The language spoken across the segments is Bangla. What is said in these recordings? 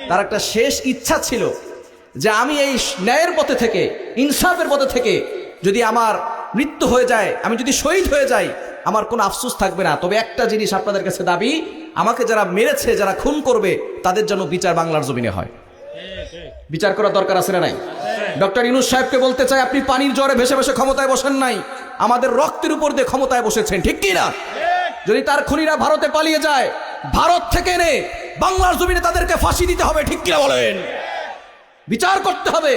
তার একটা শেষ ইচ্ছা ছিল যে আমি এই ন্যায়ের পথে থেকে, ইনসাফের পথে থেকে যদি আমার মৃত্যু হয়ে যায়, আমি যদি শহীদ হয়ে যাই, আমার কোনো আফসোস থাকবে না। তবে একটা জিনিস আপনাদের কাছে দাবি, আমাকে যারা মেরেছে, যারা খুন করবে, তাদের জন্য বিচার বাংলার জমিনে হয়। বিচার করার দরকার আছে না নাই? ডক্টর ইউনূস সাহেবকে বলতে চাই, আপনি পানির জ্বরে ভেসে ভেসে ক্ষমতায় বসেন নাই, আমাদের রক্তের উপর দিয়ে ক্ষমতায় বসেছেন, ঠিক কি না? যদি তার খুনিরা ভারতে পালিয়ে যায়, ভারত থেকে এনে বাংলার জমিনে তাদেরকে ফাঁসি দিতে হবে, ঠিক কিনা বলেন? বিচার করতে হবে,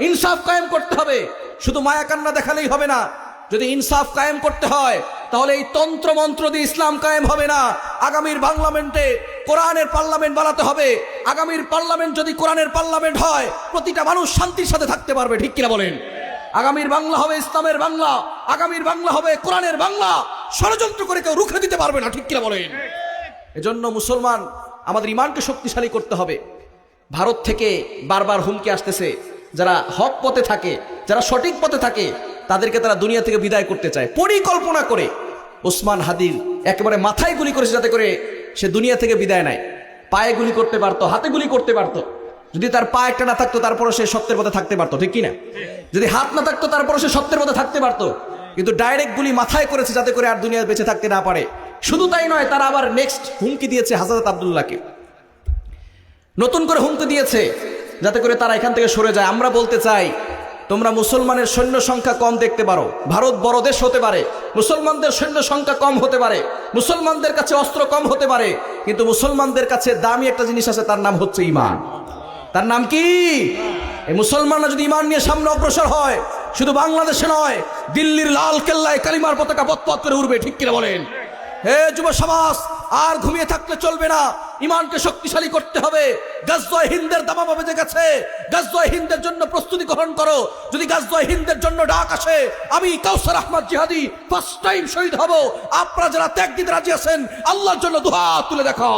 ইনসাফ কায়েম করতে হবে। শুধু মায়া কান্না দেখালেই হবে না। যদি ইনসাফ কায়েম করতে হয়, তাহলে এই তন্ত্র মন্ত্র দিয়ে ইসলাম কায়েম হবে না। আগামীর পার্লামেন্টে কোরআনের পার্লামেন্ট বানাতে হবে। আগামীর পার্লামেন্ট যদি কোরআনের পার্লামেন্ট হয়, প্রতিটা মানুষ শান্তির সাথে থাকতে পারবে, ঠিক কিনা বলেন? আগামীর বাংলা হবে ইসলামের বাংলা, আগামীর বাংলা হবে কোরআনের বাংলা। ষড়যন্ত্র করে কেউ রুখে দিতে পারবে না, ঠিক কিনা বলেন? এজন্য মুসলমান আমাদের ইমানকে শক্তিশালী করতে হবে। ভারত থেকে বারবার হুমকি আসতেছে, যারা হক পথে থাকে, যারা সঠিক পথে থাকে, তাদেরকে তারা দুনিয়া থেকে বিদায় করতে চায় পরিকল্পনা করে। ওসমান হাদির একেবারে মাথায় গুলি করেছে যাতে করে সে দুনিয়া থেকে বিদায় নেয়। পায়ে গুলি করতে পারতো, হাতে গুলি করতে পারতো। যদি তার পা একটা না থাকতো, তারপরও সে সত্যের পথে থাকতে পারতো, ঠিক কিনা? যদি হাত না থাকতো, তারপরও সে সত্যের পথে থাকতে পারতো। কিন্তু ডাইরেক্ট গুলি মাথায় করেছে যাতে করে আর দুনিয়া বেঁচে থাকতে না পারে। শুধু তাই নয়, তারা আবার নেক্সট হুমকি দিয়েছে হযরত আব্দুল্লাহকে, নতুন করে হুমকি দিয়েছে যাতে করে তারা এখান থেকে সরে যায়। আমরা বলতে চাই, তোমরা মুসলমানের সৈন্য সংখ্যা কম দেখতে পারো, ভারত বড় দেশ হতে পারে, মুসলমানদের সৈন্য সংখ্যা কম হতে পারে, মুসলমানদের কাছে অস্ত্র কম হতে পারে, কিন্তু মুসলমানদের কাছে দামি একটা জিনিস আছে, তার নাম হচ্ছে ঈমান। তার নাম কি? এই মুসলমানরা যদি ঈমান নিয়ে সামনে অগ্রসর হয়, শুধু বাংলাদেশে নয়, দিল্লির লাল কেল্লায় কালিমার পতাকা পথ করে উড়বে, ঠিক কিনা বলেন? হে যুব সমাজ, আর ঘুমিয়ে থাকলে চলবে না, ঈমানকে শক্তিশালী করতে হবে। গাজওয়ে হিন্দের দামামা বেজে গেছে, গাজওয়ে হিন্দের জন্য প্রস্তুতি গ্রহণ করো। যদি গাজওয়ে হিন্দের জন্য ডাক আসে, আমি কাউসার আহমদ জিহাদি ফার্স্ট টাইম শহীদ হব। আপনারা যারা ত্যাগ দিতে রাজি আছেন, আল্লাহর জন্য দুহাত তুলে দেখো।